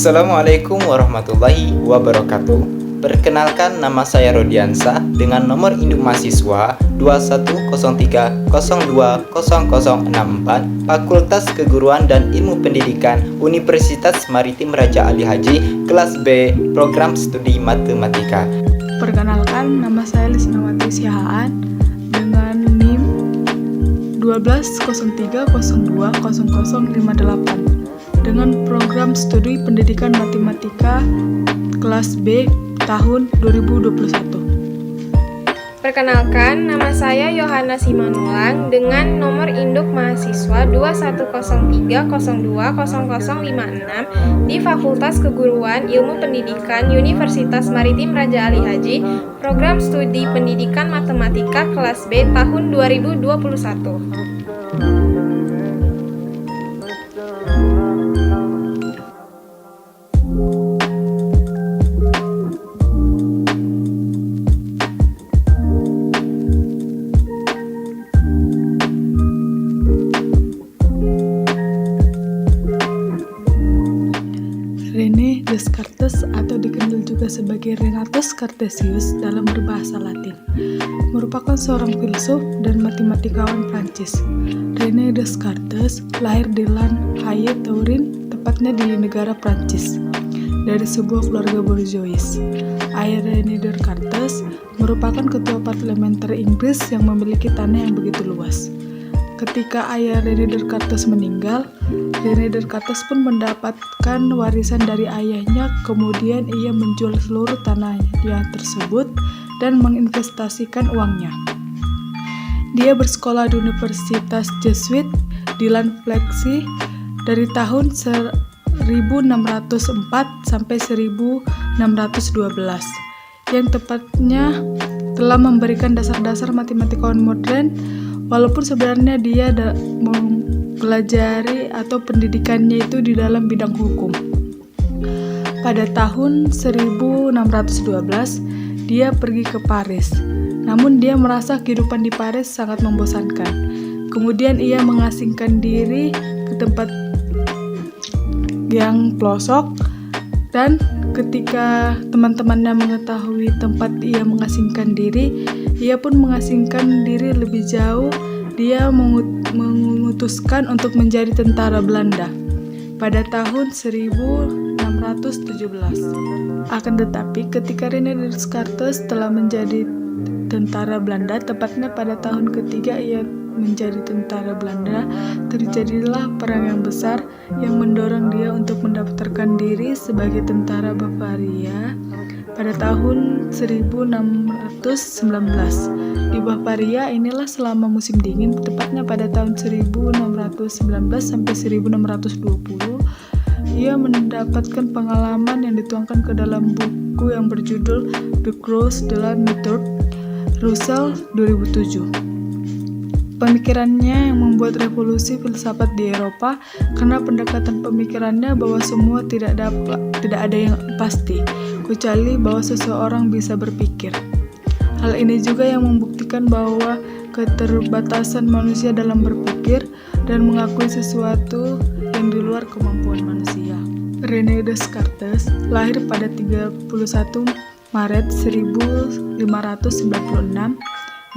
Assalamualaikum warahmatullahi wabarakatuh. Perkenalkan, nama saya Rodiansa dengan nomor induk mahasiswa 2103020064, Fakultas Keguruan dan Ilmu Pendidikan Universitas Maritim Raja Ali Haji, kelas B, program studi matematika. Perkenalkan, nama saya Lisnawati Sihaan dengan NIM 1203020058 dengan program studi pendidikan matematika kelas B tahun 2021. Perkenalkan, nama saya Yohana Simanulang dengan nomor induk mahasiswa 2103020056 di Fakultas Keguruan Ilmu Pendidikan Universitas Maritim Raja Ali Haji, program studi pendidikan matematika kelas B tahun 2021. René Descartes atau dikenal juga sebagai Renatus Cartesius dalam berbahasa Latin, merupakan seorang filsuf dan matematikawan Prancis. René Descartes lahir di Lanhaye, Turin, tepatnya di negara Prancis, dari sebuah keluarga borjuis. Ayah René Descartes merupakan ketua parlementer Inggris yang memiliki tanah yang begitu luas. Ketika ayah René Descartes meninggal, René Descartes pun mendapatkan warisan dari ayahnya. Kemudian ia menjual seluruh tanahnya tersebut dan menginvestasikan uangnya. Dia bersekolah di Universitas Jesuit di Lanfranchi dari tahun 1604 sampai 1612, yang tepatnya telah memberikan dasar-dasar matematikawan modern, walaupun sebenarnya dia mempelajari atau pendidikannya itu di dalam bidang hukum. Pada tahun 1612, dia pergi ke Paris. Namun dia merasa kehidupan di Paris sangat membosankan. Kemudian ia mengasingkan diri ke tempat yang pelosok, dan ketika teman-temannya mengetahui tempat ia mengasingkan diri, ia pun mengasingkan diri lebih jauh. Dia memutuskan untuk menjadi tentara Belanda pada tahun 1617. Akan tetapi ketika René Descartes telah menjadi tentara Belanda, tepatnya pada tahun ketiga ia menjadi tentara Belanda, terjadilah perang yang besar yang mendorong dia untuk mendaftarkan diri sebagai tentara Bavaria pada tahun 1619. Di Bavaria inilah selama musim dingin, tepatnya pada tahun 1619 sampai 1620, ia mendapatkan pengalaman yang dituangkan ke dalam buku yang berjudul The Cross de la Méthode Russell 2007. Pemikirannya yang membuat revolusi filsafat di Eropa karena pendekatan pemikirannya bahwa semua tidak ada yang pasti, kecuali bahwa seseorang bisa berpikir. Hal ini juga yang membuktikan bahwa keterbatasan manusia dalam berpikir dan mengakui sesuatu yang di luar kemampuan manusia. René Descartes lahir pada 31 Maret 1596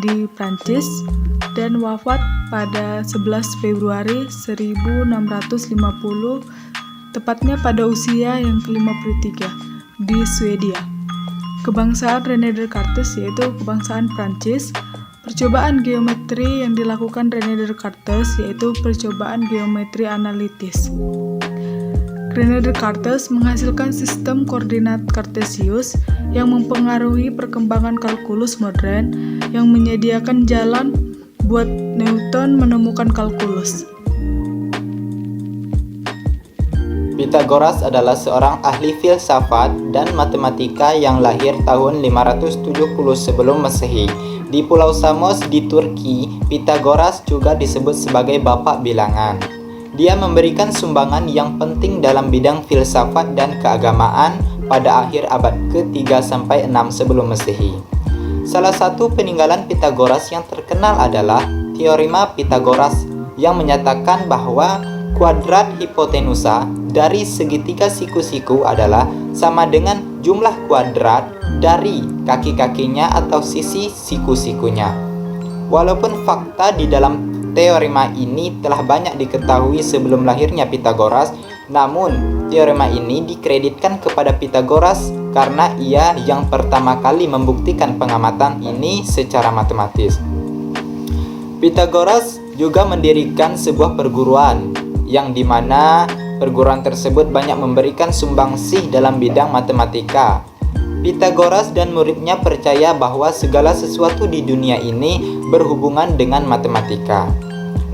di Prancis dan wafat pada 11 Februari 1650, tepatnya pada usia yang ke-53 di Swedia. Kebangsaan René Descartes yaitu kebangsaan Prancis. Percobaan geometri yang dilakukan René Descartes yaitu percobaan geometri analitis. René Descartes menghasilkan sistem koordinat Cartesius yang mempengaruhi perkembangan kalkulus modern, yang menyediakan jalan buat Newton menemukan kalkulus. Pythagoras adalah seorang ahli filsafat dan matematika yang lahir tahun 570 sebelum Masehi di Pulau Samos di Turki. Pythagoras juga disebut sebagai bapak bilangan. Dia memberikan sumbangan yang penting dalam bidang filsafat dan keagamaan pada akhir abad ke-3 sampai 6 sebelum Masehi. Salah satu peninggalan Pythagoras yang terkenal adalah Teorema Pythagoras yang menyatakan bahwa kuadrat hipotenusa dari segitiga siku-siku adalah sama dengan jumlah kuadrat dari kaki-kakinya atau sisi siku-sikunya. Walaupun fakta di dalam teorema ini telah banyak diketahui sebelum lahirnya Pythagoras, namun teorema ini dikreditkan kepada Pythagoras karena ia yang pertama kali membuktikan pengamatan ini secara matematis. Pythagoras juga mendirikan sebuah perguruan yang dimana perguruan tersebut banyak memberikan sumbangsih dalam bidang matematika. Pythagoras dan muridnya percaya bahwa segala sesuatu di dunia ini berhubungan dengan matematika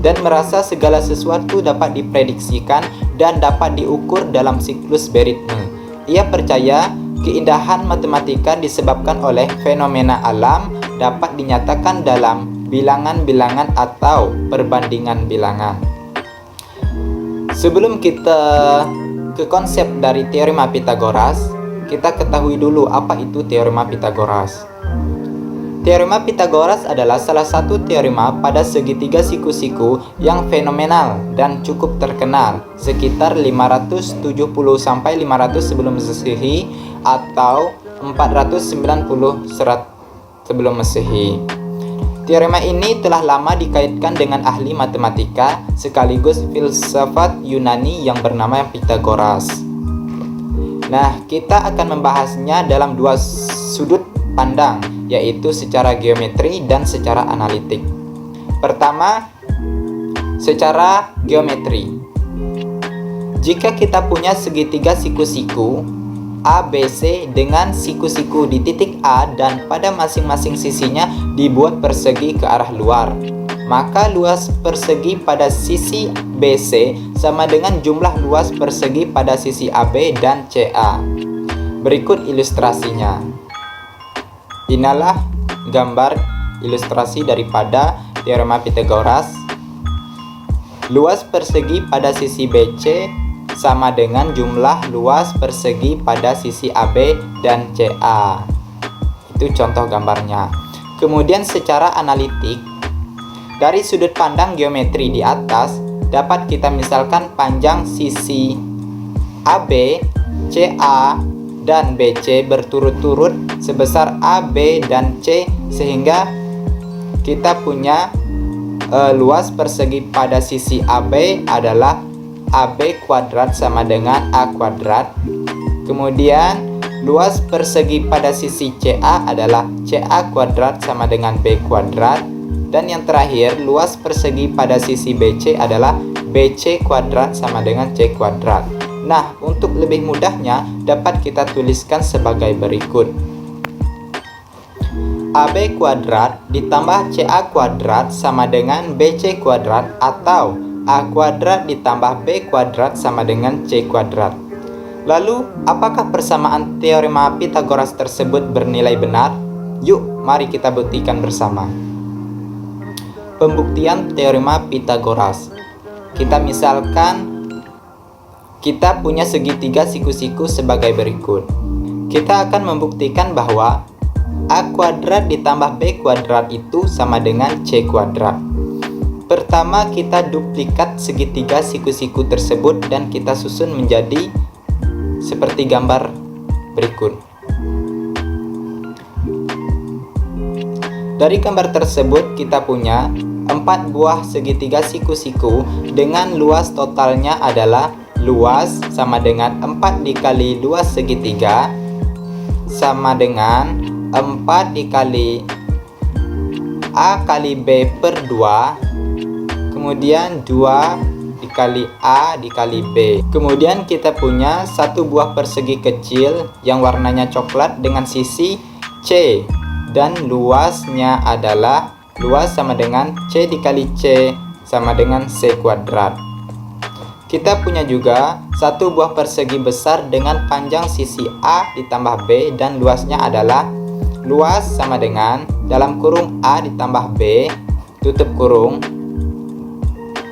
dan merasa segala sesuatu dapat diprediksikan dan dapat diukur dalam siklus beritme. Ia percaya keindahan matematika disebabkan oleh fenomena alam dapat dinyatakan dalam bilangan-bilangan atau perbandingan bilangan. Sebelum kita ke konsep dari teorema Pythagoras, kita ketahui dulu apa itu teorema Pythagoras. Teorema Pythagoras adalah salah satu teorema pada segitiga siku-siku yang fenomenal dan cukup terkenal sekitar 570 sampai 500 sebelum Masehi atau 490 sebelum Masehi. Teorema ini telah lama dikaitkan dengan ahli matematika sekaligus filsafat Yunani yang bernama Pythagoras. Nah, kita akan membahasnya dalam dua sudut pandang, yaitu secara geometri dan secara analitik. Pertama, secara geometri. Jika kita punya segitiga siku-siku ABC dengan siku-siku di titik A dan pada masing-masing sisinya dibuat persegi ke arah luar, maka luas persegi pada sisi BC sama dengan jumlah luas persegi pada sisi AB dan CA. Berikut ilustrasinya. Inilah gambar ilustrasi daripada teorema Pythagoras. Luas persegi pada sisi BC sama dengan jumlah luas persegi pada sisi AB dan CA. Itu contoh gambarnya. Kemudian secara analitik, dari sudut pandang geometri di atas dapat kita misalkan panjang sisi AB, CA, dan BC berturut-turut sebesar AB dan C sehingga kita punya luas persegi pada sisi AB adalah AB kuadrat sama dengan A kuadrat. Kemudian luas persegi pada sisi CA adalah CA kuadrat sama dengan B kuadrat. Dan yang terakhir, luas persegi pada sisi BC adalah BC kuadrat sama dengan C kuadrat. Nah, untuk lebih mudahnya dapat kita tuliskan sebagai berikut. AB kuadrat ditambah CA kuadrat sama dengan BC kuadrat atau A kuadrat ditambah B kuadrat sama dengan C kuadrat. Lalu, apakah persamaan teorema Pythagoras tersebut bernilai benar? Yuk, mari kita buktikan bersama. Pembuktian teorema Pythagoras. Kita misalkan kita punya segitiga siku-siku sebagai berikut. Kita akan membuktikan bahwa A kuadrat ditambah B kuadrat itu sama dengan C kuadrat. Pertama, kita duplikat segitiga siku-siku tersebut dan kita susun menjadi seperti gambar berikut. Dari gambar tersebut kita punya 4 buah segitiga siku-siku dengan luas totalnya adalah luas sama dengan 4 dikali luas segitiga sama dengan 4 dikali A kali B per 2, kemudian 2 dikali A dikali B. Kemudian kita punya satu buah persegi kecil yang warnanya coklat dengan sisi C dan luasnya adalah luas sama dengan C dikali C sama dengan C kuadrat. Kita punya juga satu buah persegi besar dengan panjang sisi A ditambah B dan luasnya adalah luas sama dengan dalam kurung A ditambah B tutup kurung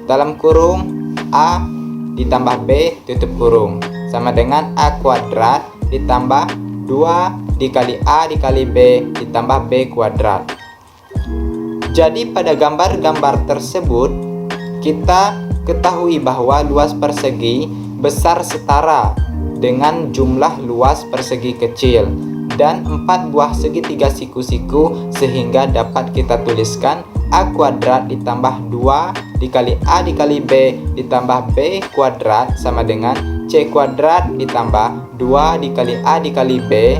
dalam kurung A ditambah B tutup kurung sama dengan A kuadrat ditambah 2 dikali A dikali B ditambah B kuadrat. Jadi pada gambar-gambar tersebut kita Ketahui bahwa luas persegi besar setara dengan jumlah luas persegi kecil dan 4 buah segitiga siku-siku, sehingga dapat kita tuliskan A kuadrat ditambah 2 dikali A dikali B ditambah B kuadrat sama dengan C kuadrat ditambah 2 dikali A dikali B,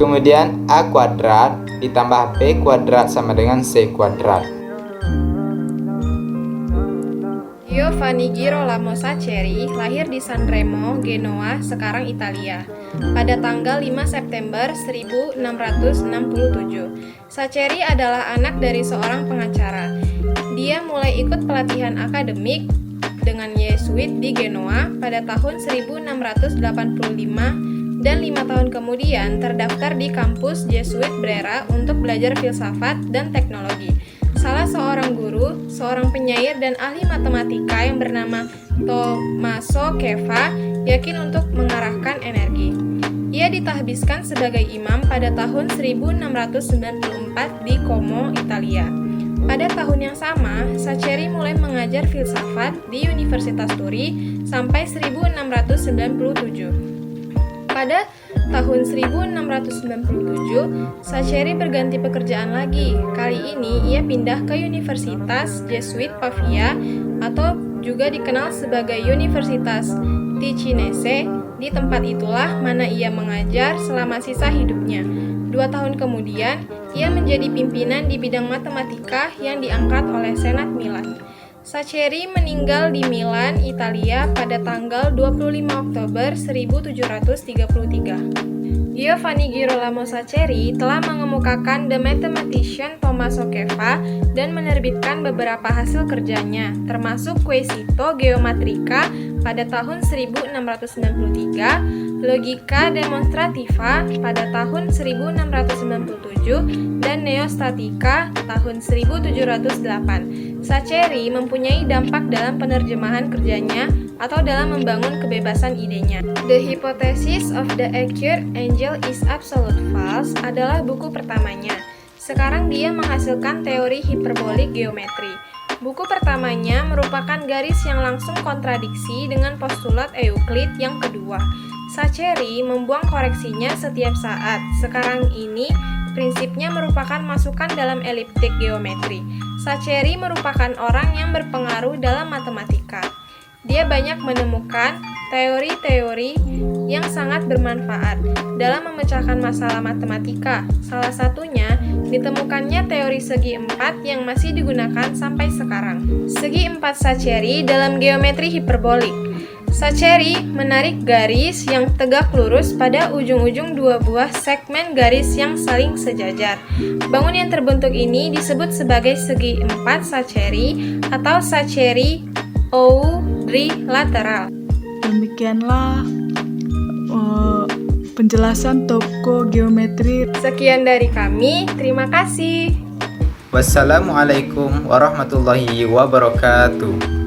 kemudian A kuadrat ditambah B kuadrat sama dengan C kuadrat. Giovanni Girolamo Saccheri lahir di Sanremo, Genoa, sekarang Italia, pada tanggal 5 September 1667. Saccheri adalah anak dari seorang pengacara. Dia mulai ikut pelatihan akademik dengan Yesuit di Genoa pada tahun 1685 dan 5 tahun kemudian terdaftar di kampus Jesuit Brera untuk belajar filsafat dan teknologi. Salah seorang guru, seorang penyair dan ahli matematika yang bernama Tommaso Ceva yakin untuk mengarahkan energi. Ia ditahbiskan sebagai imam pada tahun 1694 di Como, Italia. Pada tahun yang sama, Saccheri mulai mengajar filsafat di Universitas Turi sampai 1697. Pada tahun 1697, Saccheri berganti pekerjaan lagi. Kali ini ia pindah ke Universitas Jesuit Pavia atau juga dikenal sebagai Universitas Ticinese. Di tempat itulah mana ia mengajar selama sisa hidupnya. 2 tahun kemudian, ia menjadi pimpinan di bidang matematika yang diangkat oleh Senat Milan. Saccheri meninggal di Milan, Italia pada tanggal 25 Oktober 1733. Giovanni Girolamo Saccheri telah mengemukakan The Mathematician Tommaso Ceva dan menerbitkan beberapa hasil kerjanya, termasuk Quesito Geomatrica pada tahun 1693, Logica Demonstrativa pada tahun 1697, dan Neostatika tahun 1708. Saccheri mempunyai dampak dalam penerjemahan kerjanya atau dalam membangun kebebasan idenya. The Hypothesis of the Accurate Angle is Absolute False adalah buku pertamanya. Sekarang dia menghasilkan teori hiperbolik geometri. Buku pertamanya merupakan garis yang langsung kontradiksi dengan postulat Euclid yang kedua. Saccheri membuang koreksinya setiap saat. Sekarang ini prinsipnya merupakan masukan dalam eliptik geometri. Saccheri merupakan orang yang berpengaruh dalam matematika. Dia banyak menemukan teori-teori yang sangat bermanfaat dalam memecahkan masalah matematika. Salah satunya ditemukannya teori segi empat yang masih digunakan sampai sekarang. Segi empat Saccheri dalam geometri hiperbolik. Saccheri menarik garis yang tegak lurus pada ujung-ujung 2 buah segmen garis yang saling sejajar. Bangun yang terbentuk ini disebut sebagai segi empat Saccheri atau Saccheri quadrilateral. Demikianlah penjelasan toko geometri. Sekian dari kami, terima kasih. Wassalamualaikum warahmatullahi wabarakatuh.